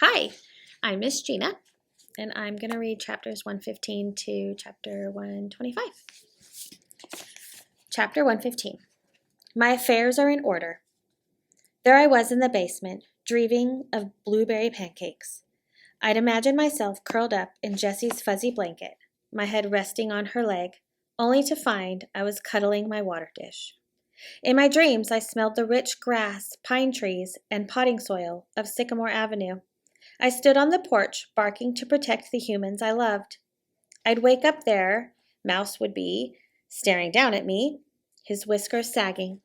Hi, I'm Miss Gina, and I'm going to read chapters 115 to chapter 125. Chapter 115. My affairs are in order. There I was in the basement, dreaming of blueberry pancakes. I'd imagined myself curled up in Jessie's fuzzy blanket, my head resting on her leg, only to find I was cuddling my water dish. In my dreams, I smelled the rich grass, pine trees, and potting soil of Sycamore Avenue. I stood on the porch, barking to protect the humans I loved. I'd wake up there, Mouse would be, staring down at me, his whiskers sagging.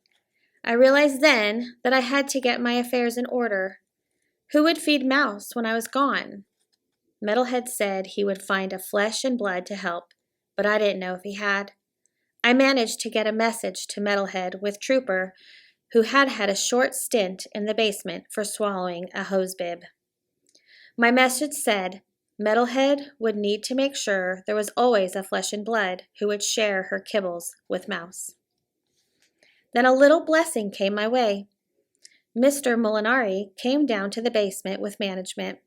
I realized then that I had to get my affairs in order. Who would feed Mouse when I was gone? Metalhead said he would find a flesh and blood to help, but I didn't know if he had. I managed to get a message to Metalhead with Trooper, who had had a short stint in the basement for swallowing a hose bib. My message said Metalhead would need to make sure there was always a flesh and blood who would share her kibbles with Mouse. Then a little blessing came my way. Mr. Molinari came down to the basement with management.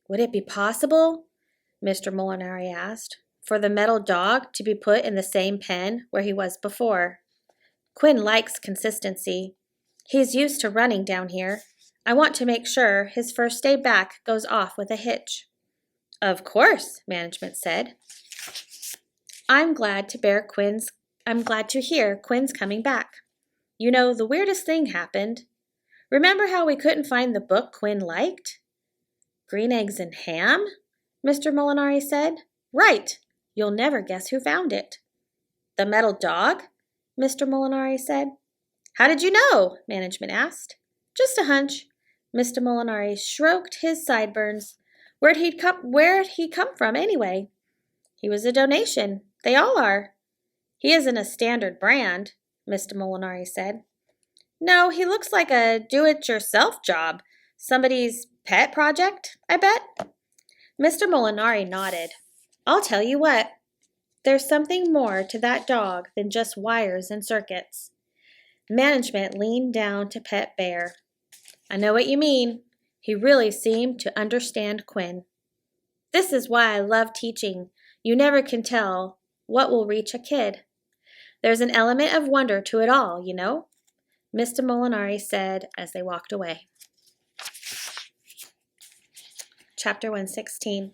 Would it be possible, Mr. Molinari asked, for the metal dog to be put in the same pen where he was before? Quinn likes consistency. He's used to running down here. I want to make sure his first day back goes off with a hitch. Of course, management said. I'm glad to hear Quinn's coming back. You know, the weirdest thing happened. Remember how we couldn't find the book Quinn liked? Green eggs and ham? Mr. Molinari said. Right. You'll never guess who found it. The metal dog? Mr. Molinari said. How did you know? Management asked. Just a hunch. Mr. Molinari stroked his sideburns. Where'd he come from anyway? He was a donation. They all are. He isn't a standard brand, Mr. Molinari said. No, he looks like a do-it-yourself job. Somebody's pet project, I bet. Mr. Molinari nodded. I'll tell you what. There's something more to that dog than just wires and circuits. Management leaned down to pet Bear. I know what you mean. He really seemed to understand Quinn. This is why I love teaching. You never can tell what will reach a kid. There's an element of wonder to it all, you know, Mr. Molinari said as they walked away. Chapter 116.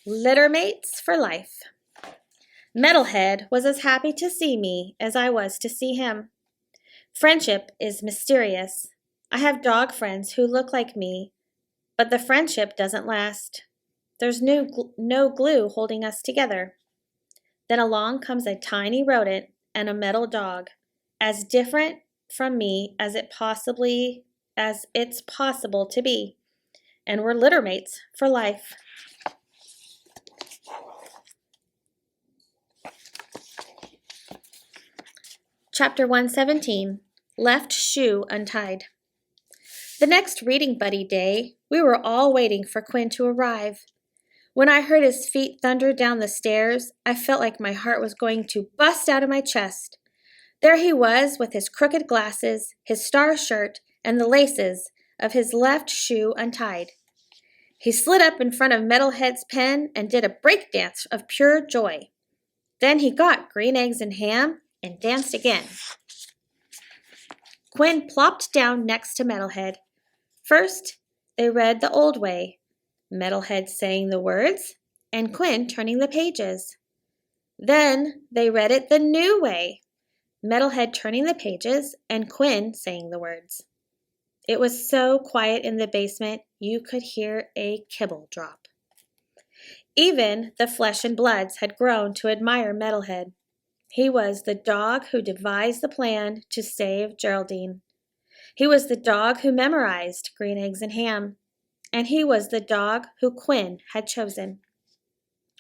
Littermates for Life. Metalhead was as happy to see me as I was to see him. Friendship is mysterious. I have dog friends who look like me, but the friendship doesn't last. There's no glue holding us together. Then along comes a tiny rodent and a metal dog, as different from me as it's possible to be, and we're littermates for life. Chapter 117. Left Shoe Untied. The next Reading Buddy day, we were all waiting for Quinn to arrive. When I heard his feet thunder down the stairs, I felt like my heart was going to bust out of my chest. There he was with his crooked glasses, his star shirt, and the laces of his left shoe untied. He slid up in front of Metalhead's pen and did a breakdance of pure joy. Then he got Green Eggs and Ham and danced again. Quinn plopped down next to Metalhead. First, they read the old way, Metalhead saying the words and Quinn turning the pages. Then they read it the new way, Metalhead turning the pages and Quinn saying the words. It was so quiet in the basement you could hear a kibble drop. Even the flesh and bloods had grown to admire Metalhead. He was the dog who devised the plan to save Geraldine. He was the dog who memorized Green Eggs and Ham. And he was the dog who Quinn had chosen.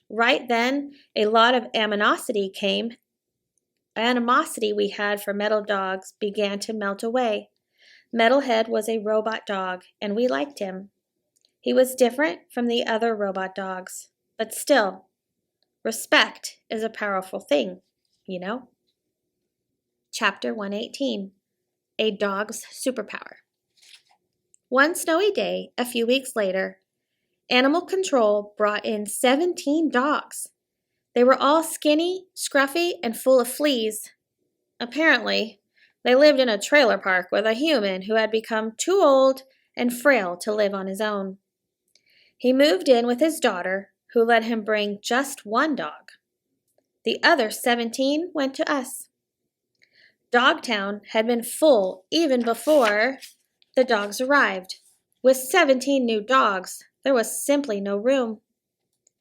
Right then, a lot of animosity we had for metal dogs began to melt away. Metalhead was a robot dog, and we liked him. He was different from the other robot dogs, but still, respect is a powerful thing, you know? Chapter 118. A Dog's Superpower. One snowy day, a few weeks later, Animal Control brought in 17 dogs. They were all skinny, scruffy, and full of fleas. Apparently, they lived in a trailer park with a human who had become too old and frail to live on his own. He moved in with his daughter, who let him bring just one dog. The other 17 went to us. Dogtown had been full even before the dogs arrived. With 17 new dogs, there was simply no room.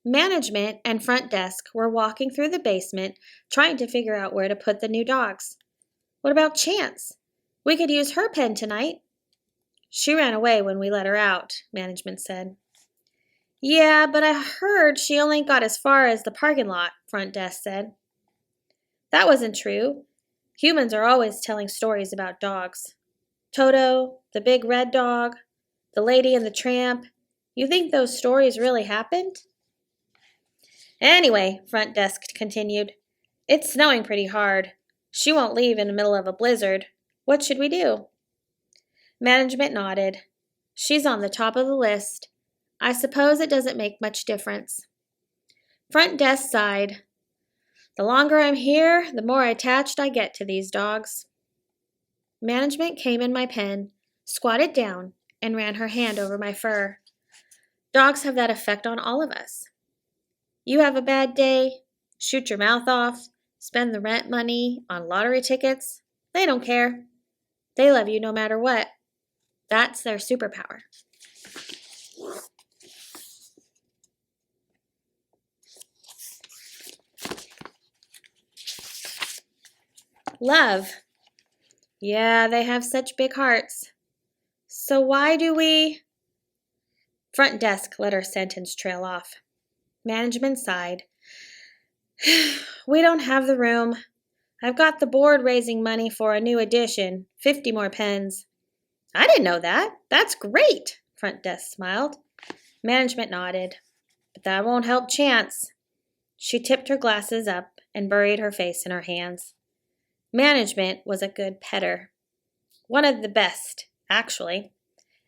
Management and front desk were walking through the basement trying to figure out where to put the new dogs. What about Chance? We could use her pen tonight. She ran away when we let her out, management said. Yeah, but I heard she only got as far as the parking lot, front desk said. That wasn't true. Humans are always telling stories about dogs. Toto, the big red dog, the lady and the tramp. You think those stories really happened? Anyway, front desk continued, it's snowing pretty hard. She won't leave in the middle of a blizzard. What should we do? Management nodded. She's on the top of the list. I suppose it doesn't make much difference. Front desk sighed. The longer I'm here, the more attached I get to these dogs. Management came in my pen, squatted down, and ran her hand over my fur. Dogs have that effect on all of us. You have a bad day, shoot your mouth off, spend the rent money on lottery tickets. They don't care. They love you no matter what. That's their superpower. Love. Yeah, they have such big hearts. So why do we... Front desk let her sentence trail off. Management sighed. We don't have the room. I've got the board raising money for a new edition, 50 more pens. I didn't know that. That's great, front desk smiled. Management nodded. But that won't help Chance. She tipped her glasses up and buried her face in her hands. Management was a good petter. One of the best, actually.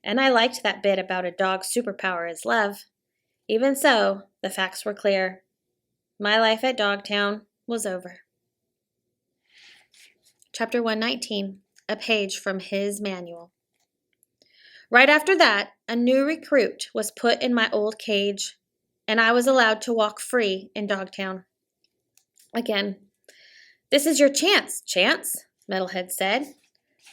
And I liked that bit about a dog's superpower is love. Even so, the facts were clear. My life at Dogtown was over. Chapter 119, a page from his manual. Right after that, a new recruit was put in my old cage, and I was allowed to walk free in Dogtown. Again, this is your chance, Chance, Metalhead said.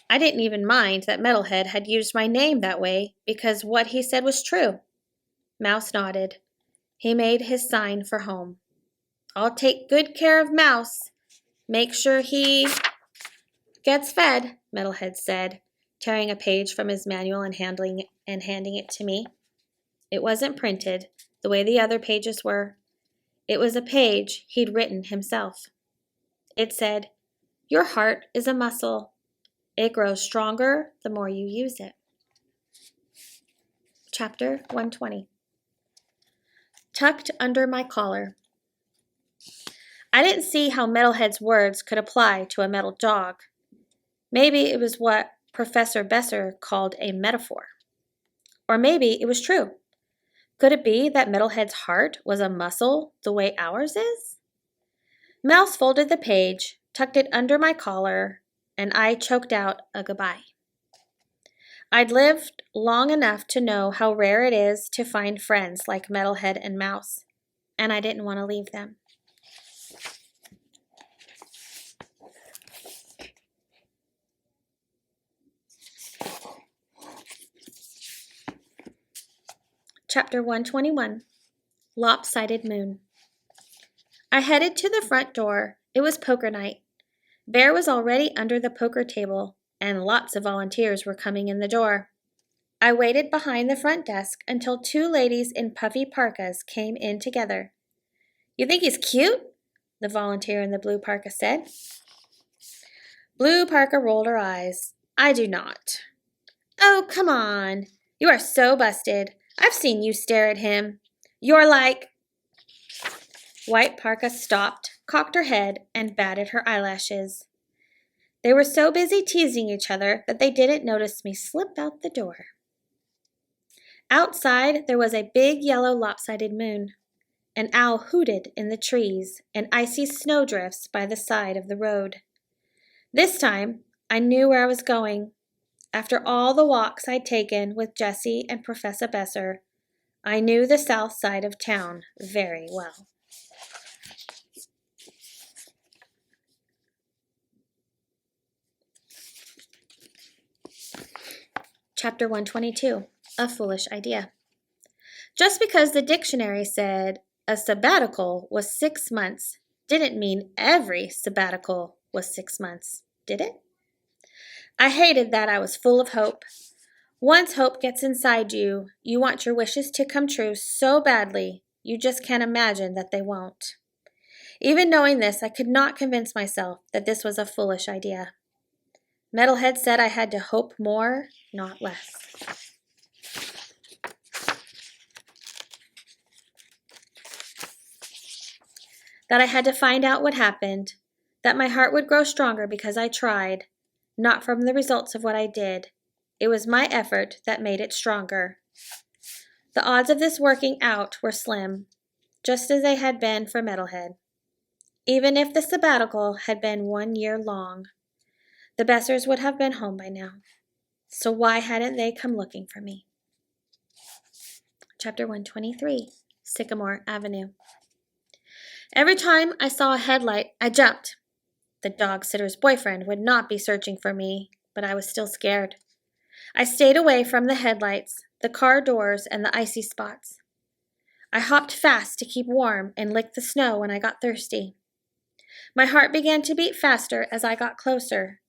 I didn't even mind that Metalhead had used my name that way because what he said was true. Mouse nodded. He made his sign for home. I'll take good care of Mouse. Make sure he gets fed, Metalhead said, tearing a page from his manual and handing it to me. It wasn't printed the way the other pages were. It was a page he'd written himself. It said, your heart is a muscle. It grows stronger the more you use it. Chapter 120. Tucked under my collar. I didn't see how Metalhead's words could apply to a metal dog. Maybe it was what Professor Besser called a metaphor. Or maybe it was true. Could it be that Metalhead's heart was a muscle the way ours is? Mouse folded the page, tucked it under my collar, and I choked out a goodbye. I'd lived long enough to know how rare it is to find friends like Metalhead and Mouse, and I didn't want to leave them. Chapter 121, Lopsided Moon. I headed to the front door. It was poker night. Bear was already under the poker table, and lots of volunteers were coming in the door. I waited behind the front desk until two ladies in puffy parkas came in together. You think he's cute? The volunteer in the blue parka said. Blue parka rolled her eyes. I do not. Oh, come on. You are so busted. I've seen you stare at him. You're like... White parka stopped, cocked her head, and batted her eyelashes. They were so busy teasing each other that they didn't notice me slip out the door. Outside, there was a big yellow lopsided moon. An owl hooted in the trees, and icy snowdrifts by the side of the road. This time, I knew where I was going. After all the walks I'd taken with Jessie and Professor Besser, I knew the south side of town very well. Chapter 122, A Foolish Idea. Just because the dictionary said a sabbatical was 6 months didn't mean every sabbatical was 6 months, did it? I hated that I was full of hope. Once hope gets inside you, you want your wishes to come true so badly, you just can't imagine that they won't. Even knowing this, I could not convince myself that this was a foolish idea. Metalhead said I had to hope more, not less. That I had to find out what happened, that my heart would grow stronger because I tried, not from the results of what I did. It was my effort that made it stronger. The odds of this working out were slim, just as they had been for Metalhead. Even if the sabbatical had been 1 year long, the Bessers would have been home by now. So why hadn't they come looking for me? Chapter 123, Sycamore Avenue. Every time I saw a headlight, I jumped. The dog sitter's boyfriend would not be searching for me, but I was still scared. I stayed away from the headlights, the car doors, and the icy spots. I hopped fast to keep warm and licked the snow when I got thirsty. My heart began to beat faster as I got closer.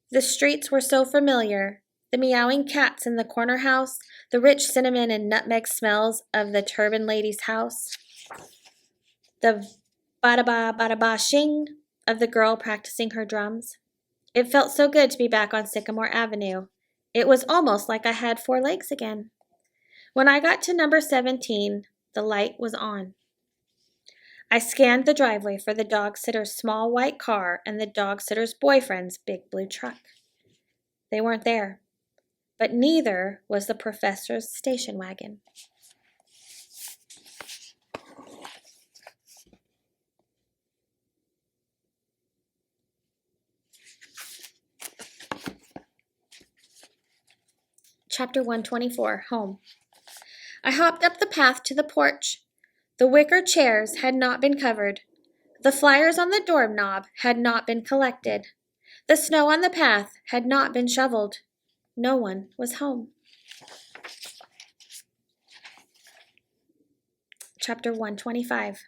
The streets were so familiar. The meowing cats in the corner house, the rich cinnamon and nutmeg smells of the turban lady's house, the bada-ba shing of the girl practicing her drums. It felt so good to be back on Sycamore Avenue. It was almost like I had 4 legs again. When I got to number 17, the light was on. I scanned the driveway for the dog sitter's small white car and the dog sitter's boyfriend's big blue truck. They weren't there, but neither was the professor's station wagon. Chapter 124, Home. I hopped up the path to the porch. The wicker chairs had not been covered. The flyers on the doorknob had not been collected. The snow on the path had not been shoveled. No one was home. Chapter 125,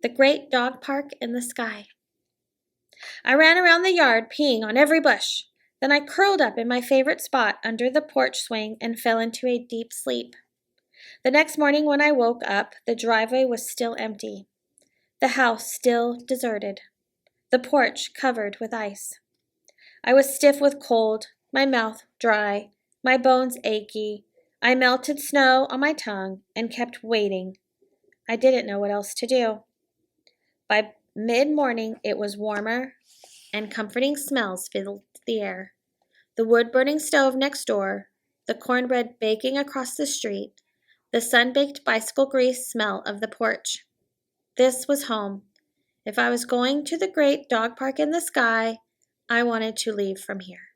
The Great Dog Park in the Sky. I ran around the yard peeing on every bush. Then I curled up in my favorite spot under the porch swing and fell into a deep sleep. The next morning when I woke up, the driveway was still empty. The house still deserted. The porch covered with ice. I was stiff with cold, my mouth dry, my bones achy. I melted snow on my tongue and kept waiting. I didn't know what else to do. By mid-morning, it was warmer, and comforting smells filled the air. The wood-burning stove next door, the cornbread baking across the street, the sun-baked bicycle grease smell of the porch. This was home. If I was going to the great dog park in the sky, I wanted to leave from here.